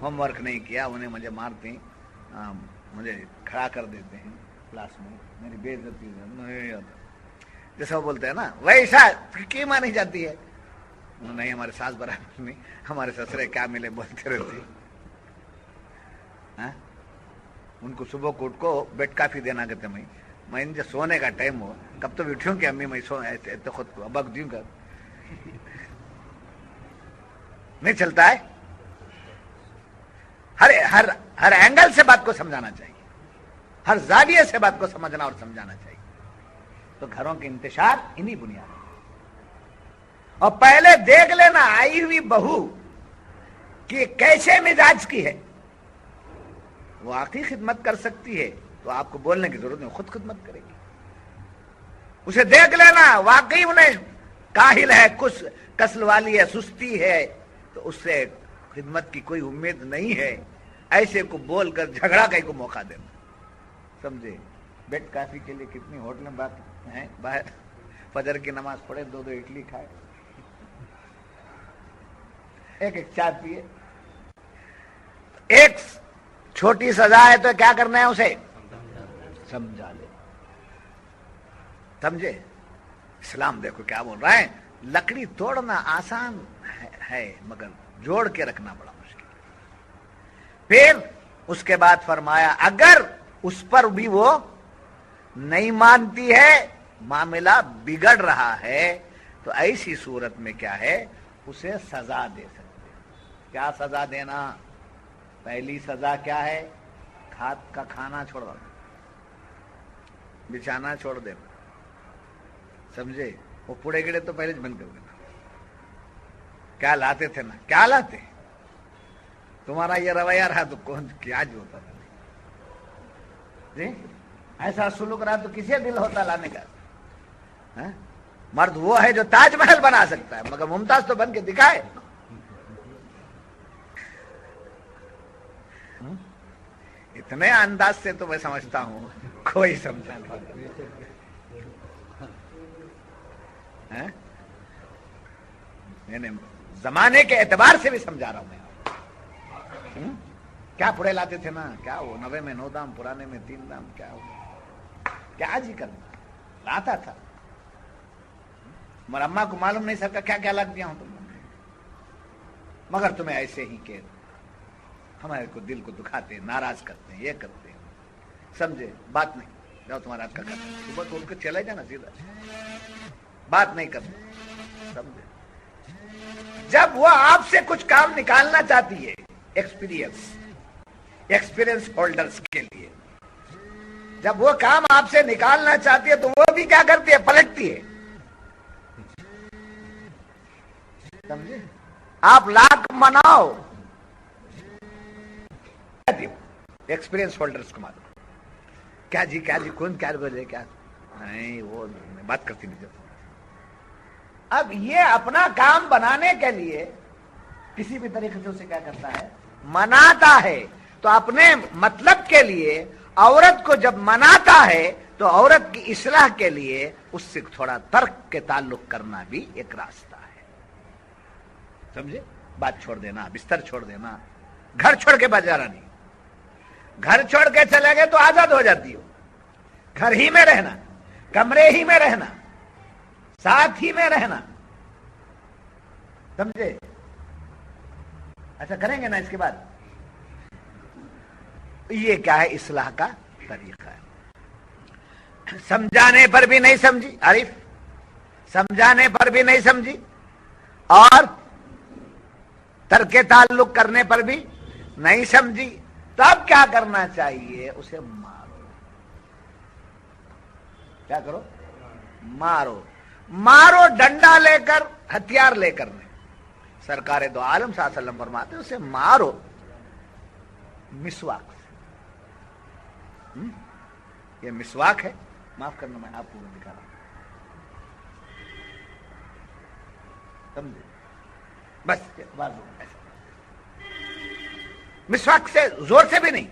ہوم ورک نہیں کیا، انہیں مجھے مارتے ہیں، مجھے کھڑا کر دیتے ہیں کلاس میں، میری بے عزتی جیسا وہ بولتے ہیں نا، ویسا کی مانی جاتی ہے. نہیں ہمارے ساس برابر نہیں، ہمارے سسرے کیا ملے بولتے رہتے. ان کو صبح کو اٹھ کو بیڈ کافی دینا کہتے میں ان سے سونے کا ٹائم ہو، کب تو اٹھوں کہ امی میں سو خود کو ابک دوں گا. نہیں چلتا ہے. ہر اینگل سے بات کو سمجھانا چاہیے، ہر زاویے سے بات کو سمجھنا اور سمجھانا چاہیے. تو گھروں کے انتشار انہی بنیاد. اور پہلے دیکھ لینا آئی ہوئی بہو کہ کیسے مزاج کی ہے. وہ واقعی خدمت کر سکتی ہے تو آپ کو بولنے کی ضرورت نہیں، خود خدمت کرے گی. اسے دیکھ لینا واقعی انہیں کاہل ہے، کسل والی ہے، سستی ہے، تو اس سے خدمت کی کوئی امید نہیں ہے. ایسے کو بول کر جھگڑا کہیں کو موقع دینا. سمجھے؟ بیڈ کافی کے لیے کتنی ہوٹلیں باقی ہیں باہر. فجر کی نماز پڑھے, 2 اڈلی کھائے, ایک چائے پیے. ایک چھوٹی سزا ہے تو کیا کرنا ہے اسے سمجھا لے. سمجھے؟ اسلام دیکھو کیا بول رہا ہے, لکڑی توڑنا آسان ہے مگر جوڑ کے رکھنا بڑا مشکل. پھر اس کے بعد فرمایا اگر اس پر بھی وہ نہیں مانتی ہے, معاملہ بگڑ رہا ہے, تو ایسی صورت میں کیا ہے, اسے سزا دے سکتے. کیا سزا دینا؟ پہلی سزا کیا ہے؟ ہاتھ کا کھانا چھوڑ دو, بچھانا چھوڑ دے. سمجھے؟ وہ پوڑے گڑے تو پہلے بند کر دینا. کیا لاتے تھے نا, کیا لاتے؟ تمہارا یہ رویہ رہا تو کون کیا جو ہوتا تھا جی, ایسا سلوک رہا تو کسے دل ہوتا لانے کا. مرد وہ ہے جو تاج محل بنا سکتا ہے مگر ممتاز تو بن کے دکھائے. اتنے انداز سے تو میں سمجھتا ہوں کوئی سمجھا نہیں. یعنی زمانے کے اعتبار سے بھی سمجھا رہا ہوں میں. کیا پڑے لاتے تھے نا, کیا وہ 90 میں 9 دام, پرانے میں 3 دام, کیا جی کرنا لاتا تھا. مگر اماں کو معلوم نہیں سکتا کیا کیا لگ دیا ہوں تم, مگر تمہیں ایسے ہی کہ ہمارے کو دل کو دکھاتے ہیں, ناراض کرتے ہیں, یہ کرتے ہیں. سمجھے؟ بات نہیں, جاؤ تمہارا ہاتھ کا کرتے, صبح کو ان کو چلے جانا سیدھا, بات نہیں کرتے. سمجھے؟ جب وہ آپ سے کچھ کام نکالنا چاہتی ہے, ایکسپیرئنس ہولڈرز کے لیے, جب وہ کام آپ سے نکالنا چاہتی ہے تو وہ بھی کیا کرتی ہے, پلٹتی ہے. سمجھے؟ آپ لاکھ مناؤ, ایکسپیرئنس ہولڈرز کو معلوم کیا جی کون کیا بولے, کیا نہیں وہ بات کرتی نہیں. اب یہ اپنا کام بنانے کے لیے کسی بھی طریقے سے اسے کیا کرتا ہے, مناتا ہے. تو اپنے مطلب کے لیے عورت کو جب مناتا ہے تو عورت کی اصلاح کے لیے اس سے تھوڑا ترک کے تعلق کرنا بھی ایک راستہ ہے. سمجھے؟ بات چھوڑ دینا, بستر چھوڑ دینا, گھر چھوڑ کے بازار نہیں. گھر چھوڑ کے چلے گئے تو آزاد ہو جاتی ہو. گھر ہی میں رہنا, کمرے ہی میں رہنا, ساتھ ہی میں رہنا. سمجھے؟ ایسا کریں گے نا. اس کے بعد یہ کیا ہے, اصلاح کا طریقہ ہے. سمجھانے پر بھی نہیں سمجھی عارف, سمجھانے پر بھی نہیں سمجھی, اور ترک تعلق کرنے پر بھی نہیں سمجھی, تو اب کیا کرنا چاہیے, اسے مارو. کیا کرو؟ مارو. مارو ڈنڈا لے کر, ہتھیار لے کر نہیں. سرکار دو عالم صلی اللہ علیہ وسلم فرماتے اسے مارو مسواک سے. یہ مسواک ہے, معاف کرنا میں آپ کو دکھا رہا ہوں. سمجھے؟ بس ایسا مسواک سے, زور سے بھی نہیں,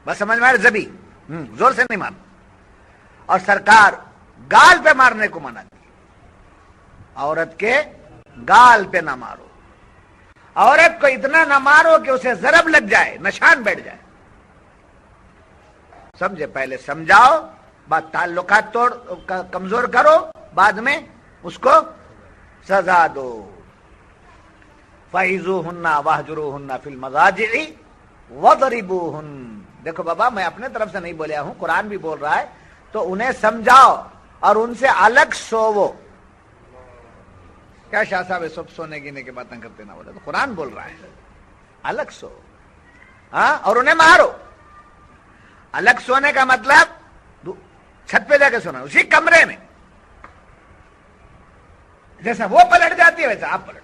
بس سمجھ میں زبی, زور سے نہیں مارنا. اور سرکار گال پہ مارنے کو منع کی, عورت کے گال پہ نہ مارو. عورت کو اتنا نہ مارو کہ اسے ضرب لگ جائے, نشان بیٹھ جائے. سمجھے؟ پہلے سمجھاؤ, بعد تعلقات توڑ کمزور کرو, بعد میں اس کو سزا دو. فَعِظُوهُنَّ وَاهْجُرُوهُنَّ فِي الْمَضَاجِعِ وَضْرِبُوهُنَّ. دیکھو بابا, میں اپنے طرف سے نہیں بولیا ہوں, قرآن بھی بول رہا ہے. تو انہیں سمجھاؤ اور ان سے الگ سوو. کیا شاہ صاحب سب سونے گینے کے باتیں کرتے نہ بولے, تو قرآن بول رہا ہے الگ سو. ہاں, اور انہیں مارو. الگ سونے کا مطلب چھت پہ جا کے سونا, اسی کمرے میں. جیسا وہ پلٹ جاتی ہے ویسا آپ پلٹ.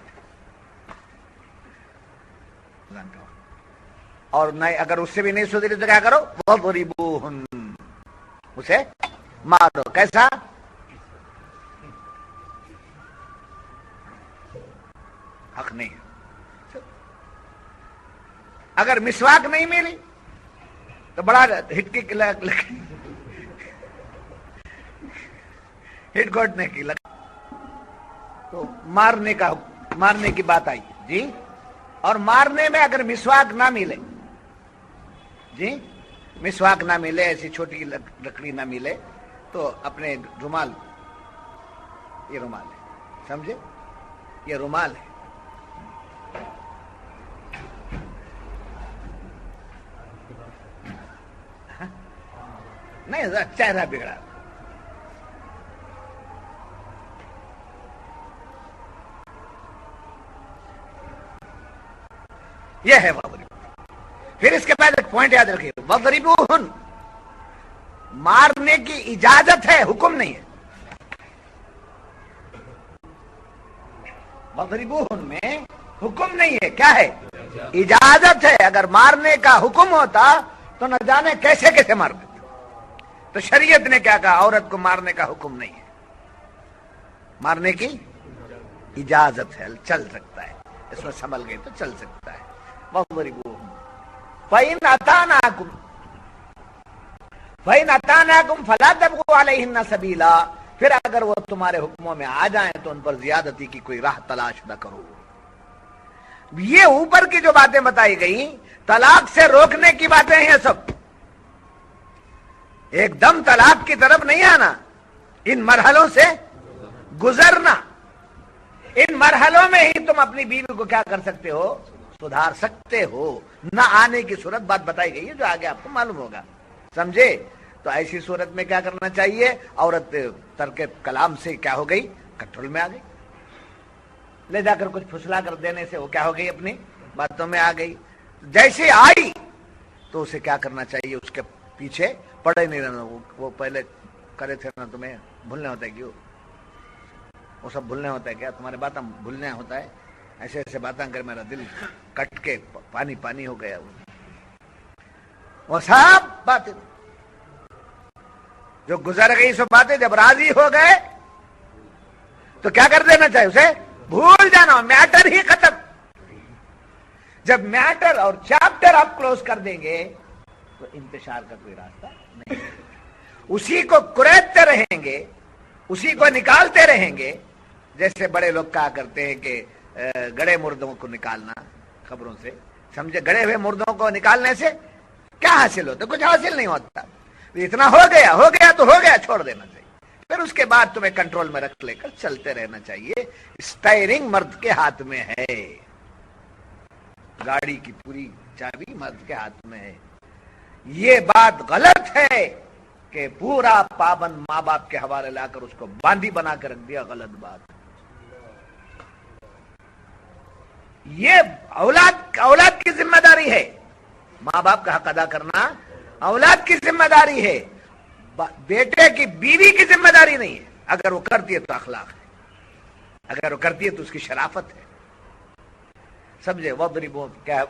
اور نہیں, اگر اس سے بھی نہیں سدھری تو کیا کرو, وَضْرِبُوهُنَّ, اسے مارو. کیسا؟ حق نہیں. اگر مسواک نہیں ملی تو بڑا ہٹ گھوٹنے کی لگ تو مارنے کی بات آئی جی. اور مارنے میں اگر مسواک نہ ملے جی، مسواک نہ ملے، ایسی چھوٹی لکڑی نہ ملے تو اپنے رومال، یہ رومال ہے سمجھے، یہ رومال ہے، نہیں چہرہ بگڑا، یہ ہے وضربوہن. پھر اس کے بعد ایک پوائنٹ یاد رکھیے، وضربوہن مارنے کی اجازت ہے، حکم نہیں ہے. وضربوہن میں حکم نہیں ہے، کیا ہے؟ اجازت ہے. اگر مارنے کا حکم ہوتا تو نہ جانے کیسے کیسے مار دیتے. تو شریعت نے کیا کہا؟ عورت کو مارنے کا حکم نہیں ہے، مارنے کی اجازت ہے، چل سکتا ہے، اس میں سنبھل گئی تو چل سکتا ہے. وَضْرِبُوهُمْ فَإِنْ أَتَانَاكُمْ فَلَا تَبْغُوا عَلَيْهِنَّ سَبِيلًا. پھر اگر وہ تمہارے حکموں میں آ جائیں تو ان پر زیادتی کی کوئی راہ تلاش نہ کرو. یہ اوپر کی جو باتیں بتائی گئی طلاق سے روکنے کی باتیں ہیں سب، ایک دم طلاق کی طرف نہیں آنا، ان مرحلوں سے گزرنا. ان مرحلوں میں ہی تم اپنی بیوی کو کیا کر سکتے ہو؟ سدھار سکتے ہو. نہ آنے کی صورت بات بتائی گئی ہے جو آگے آپ کو معلوم ہوگا، سمجھے؟ تو ایسی صورت میں کیا کرنا چاہیے؟ عورت ترک کلام سے کیا ہو گئی؟ کنٹرول میں آ گئی. لے جا کر کچھ پھسلا کر دینے سے وہ کیا ہو گئی؟ اپنی باتوں میں آ گئی. جیسے آئی تو اسے کیا کرنا چاہیے؟ اس کے پیچھے پڑے نہیں رہنا. وہ پہلے کرے تھے نا، تمہیں بھولنے ہوتا ہے کیوں؟ وہ سب بھولنے ہوتا ہے کیا؟ تمہارے باتیں بھولنے ہوتا ہے؟ ایسے ایسے باتیں کر میرا دل کٹ کے پانی پانی ہو گیا. وہ سب باتیں جو گزر گئی سب باتیں جب راضی ہو گئے تو کیا کر دینا چاہیے؟ اسے بھول جانا، میٹر ہی ختم. جب میٹر اور چیپٹر آپ کلوز کر دیں گے تو انتشار کا کوئی راستہ نہیں. اسی کو کریدتے رہیں گے، اسی کو نکالتے رہیں گے. جیسے بڑے لوگ کہا کرتے ہیں کہ گڑے مردوں کو نکالنا خبروں سے، سمجھے؟ گڑے ہوئے مردوں کو نکالنے سے کیا حاصل ہوتا؟ کچھ حاصل نہیں ہوتا. اتنا ہو گیا تو ہو گیا، چھوڑ دینا چاہیے. پھر اس کے بعد تمہیں کنٹرول میں رکھ لے کر چلتے رہنا چاہیے. اسٹائرنگ مرد کے ہاتھ میں ہے، گاڑی کی پوری چابی مرد کے ہاتھ میں ہے. یہ بات غلط ہے کہ پورا پابند ماں باپ کے حوالے لا کر اس کو باندھی بنا کے رکھ دیا. غلط بات. یہ اولاد کی ذمہ داری ہے. ماں باپ کا حق ادا کرنا اولاد کی ذمہ داری ہے، بیٹے کی بیوی کی ذمہ داری نہیں ہے. اگر وہ کرتی ہے تو اخلاق ہے، اگر وہ کرتی ہے تو اس کی شرافت ہے، سمجھے؟ وَضْرِبُوهُمْ کیا ہے؟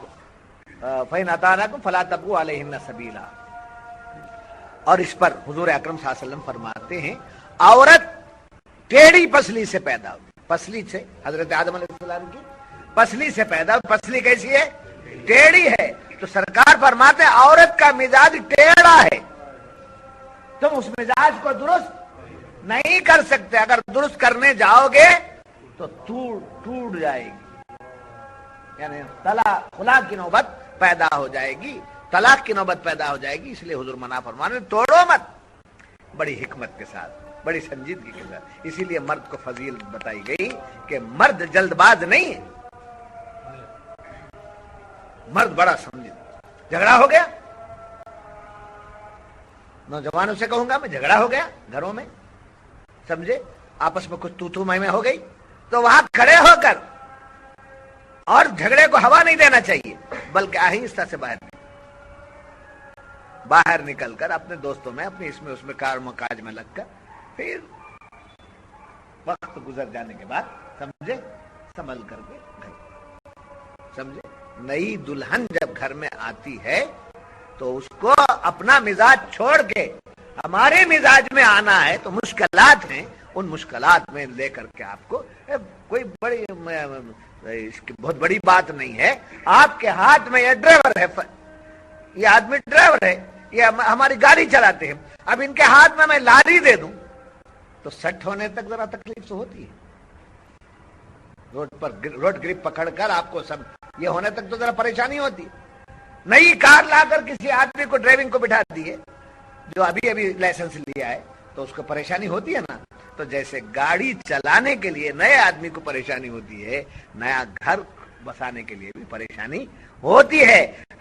فَإِنْ أَطَاعْنَكُمْ فَلَا تَبْغُوا عَلَيْهِنَّ سَبِيلًا. اور اس پر حضور اکرم صلی اللہ علیہ وسلم فرماتے ہیں عورت ٹیڑھی پسلی سے پیدا ہوئی. پسلی سے حضرت آدم علیہ السلام کی پسلی سے پیدا ہوئی. پسلی کیسی ہے؟ ٹیڑھی ہے. تو سرکار فرماتے ہیں عورت کا مزاج ٹیڑھا ہے، تم اس مزاج کو درست نہیں کر سکتے. اگر درست کرنے جاؤ گے تو ٹوٹ جائے گی، یعنی طلاق کی نوبت پیدا ہو جائے گی، طلاق کی نوبت پیدا ہو جائے گی. اس لیے حضور منع فرمانے توڑو مت، بڑی حکمت کے ساتھ، بڑی سنجیدگی کے ساتھ. اسی لیے مرد کو فضیلت بتائی گئی کہ مرد جلد باز نہیں ہے، مرد بڑا سمجھے. جھگڑا ہو گیا، نوجوانوں سے کہوں گا میں، جھگڑا ہو گیا گھروں میں، سمجھے؟ آپس میں کچھ تو میں ہو گئی تو وہاں کھڑے ہو کر اور جھگڑے کو ہوا نہیں دینا چاہیے، بلکہ آہستہ سے باہر نکل کر اپنے دوستوں میں، اپنے اس میں کار مکاج میں لگ کر پھر وقت گزر جانے کے بعد سمجھے سنبھل کر کے گھر، سمجھے؟ نئی دلہن جب گھر میں آتی ہے تو اس کو اپنا مزاج چھوڑ کے ہمارے مزاج میں آنا ہے. تو مشکلات ہیں، ان مشکلات میں لے کر کے آپ کو کوئی بڑی اس کی بہت بڑی بات نہیں ہے. آپ کے ہاتھ میں یہ ڈرائیور ہے, یہ آدمی ڈرائیور ہے, یہ ہماری گاڑی چلاتے ہیں. اب ان کے ہاتھ میں لاری دے دوں تو سیٹ ہونے تک ذرا تکلیف تو ہوتی ہے. روڈ گرپ پکڑ کر آپ کو سب یہ ہونے تک تو ذرا پریشانی ہوتی ہے. نئی کار لا کر کسی آدمی کو ڈرائیونگ کو بٹھا دیے جو ابھی لائسنس لیا ہے تو اس کو پریشانی ہوتی ہے نا. تو جیسے گاڑی چلانے کے لیے نئے آدمی کو پریشانی ہوتی ہے, نیا گھر بسانے کے لیے بھی پریشانی ہوتی ہے.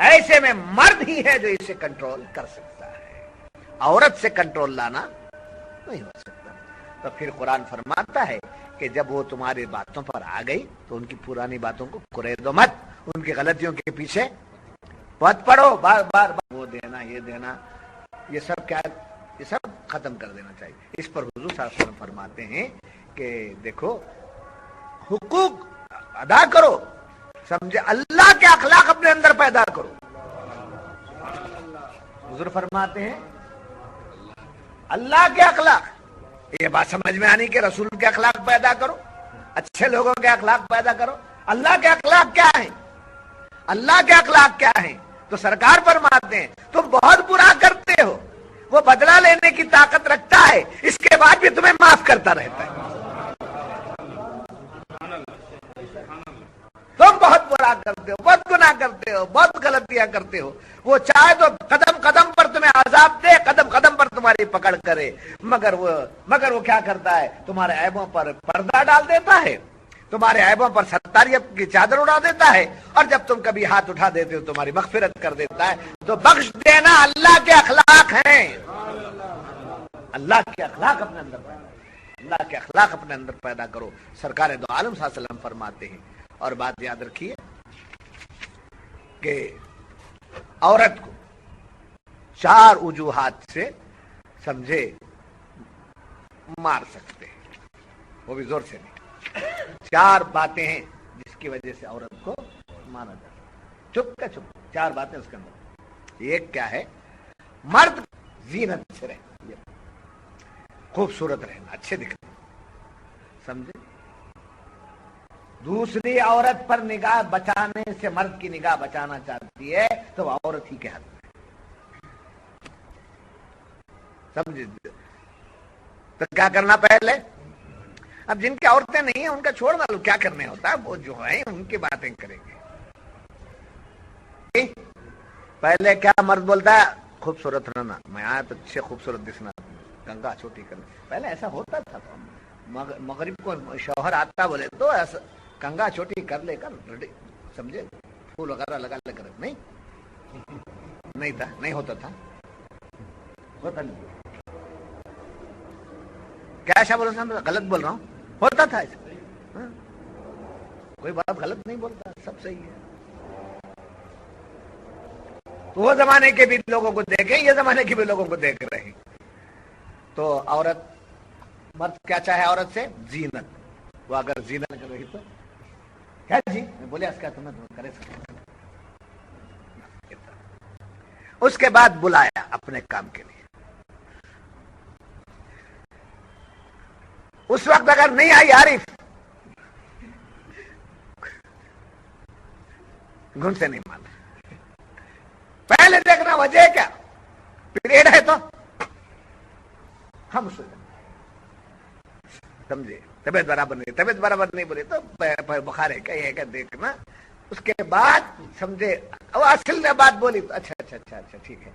ایسے میں مرد ہی ہے جو اسے کنٹرول کر سکتا ہے, عورت سے کنٹرول لانا نہیں ہو سکتا. تو پھر قرآن فرماتا ہے کہ جب وہ تمہاری باتوں پر آ گئی تو ان کی پرانی باتوں کو قریدو مت, ان کی غلطیوں کے پیچھے مت پڑو. بار بار وہ دینا یہ دینا یہ سب کیا, یہ سب ختم کر دینا چاہیے. اس پر حضور صلی اللہ علیہ وسلم فرماتے ہیں کہ دیکھو حقوق ادا کرو, سمجھے, اللہ کے اخلاق اپنے اندر پیدا کرو. حضور فرماتے ہیں اللہ کے اخلاق, یہ بات سمجھ میں آنی کہ رسول کے اخلاق پیدا کرو, اچھے لوگوں کے اخلاق پیدا کرو. اللہ کے اخلاق کیا ہیں, اللہ کے اخلاق کیا ہیں؟ تو سرکار فرماتے ہیں تم بہت برا کرتے ہو, وہ بدلہ لینے کی طاقت رکھتا ہے, اس کے بعد بھی تمہیں معاف کرتا رہتا ہے. تم بہت برا کرتے ہو, بہت گناہ کرتے ہو, بہت غلطیاں کرتے ہو, وہ چاہے تو قدم قدم پر تمہیں عذاب دے, قدم قدم پر تمہاری پکڑ کرے, مگر وہ کیا کرتا ہے, تمہارے عیبوں پر پردہ ڈال دیتا ہے, تمہارے عیبوں پر ستاریت کی چادر اڑا دیتا ہے, اور جب تم کبھی ہاتھ اٹھا دیتے ہو تمہاری مغفرت کر دیتا ہے. تو بخش دینا اللہ کے اخلاق ہیں. اللہ کے اخلاق اپنے اندر پیدا, اللہ کے اخلاق اپنے اندر پیدا کرو. سرکار دو عالم صلی اللہ علیہ وسلم فرماتے ہیں. اور بات یاد رکھیے کہ عورت کو 4 وجوہات سے سمجھے مار سکتے ہیں, وہ بھی زور سے نہیں. 4 باتیں ہیں جس کی وجہ سے عورت کو مارا جاتا ہے, چپ کا چپ. 4 باتیں اس کے اندر. ایک کیا ہے, مرد زینت سے رہنا, خوبصورت رہنا, اچھے دکھنا, سمجھے. دوسری عورت پر نگاہ بچانے سے مرد کی نگاہ بچانا چاہتی ہے تو عورت ہی کے حق میں, سمجھے. تو کیا کرنا پہلے, اب جن کی عورتیں نہیں ہیں ان کا چھوڑ ڈالو, کیا کرنے ہوتا ہے, وہ جو ہیں ان کی باتیں کریں گے. پہلے کیا مرد بولتا ہے, خوبصورت رہنا, میں آیا تو اچھے خوبصورت دکھنا, گنگا چھوٹی کرنا. پہلے ایسا ہوتا تھا. مغرب کو شوہر آتا بولے تو ایسا کنگا چھوٹی کر لے کر سمجھے, پھول وغیرہ لگا لے کر, نہیں تھا, نہیں ہوتا تھا, ہوتا نہیں. کیا ایسا بول رہا ہوں, غلط بول رہا ہوں, ہوتا تھا ایسا. کوئی بات غلط نہیں بولتا, سب صحیح ہے. وہ زمانے کے بھی لوگوں کو دیکھیں, یہ زمانے کے بھی لوگوں کو دیکھ رہے ہیں. تو عورت, مرد کیا چاہے عورت سے, زینت. وہ اگر زینت کر رہی تو کیا جی, میں بولے اس کا تمہیں کرے سکتا. اس کے بعد بلایا اپنے کام کے لیے. اس وقت اگر نہیں آئی عارف, گھن سے نہیں مانا. پہلے دیکھنا وجہ کیا, پیریڈ ہے تو ہم سمجھے, طبیعت برابر نہیں, طبیعت برابر نہیں بولے تو بخار ہے کیا, یہ کیا دیکھنا. اس کے بعد سمجھے وہ اصل میں بات بولی تو اچھا ٹھیک ہے.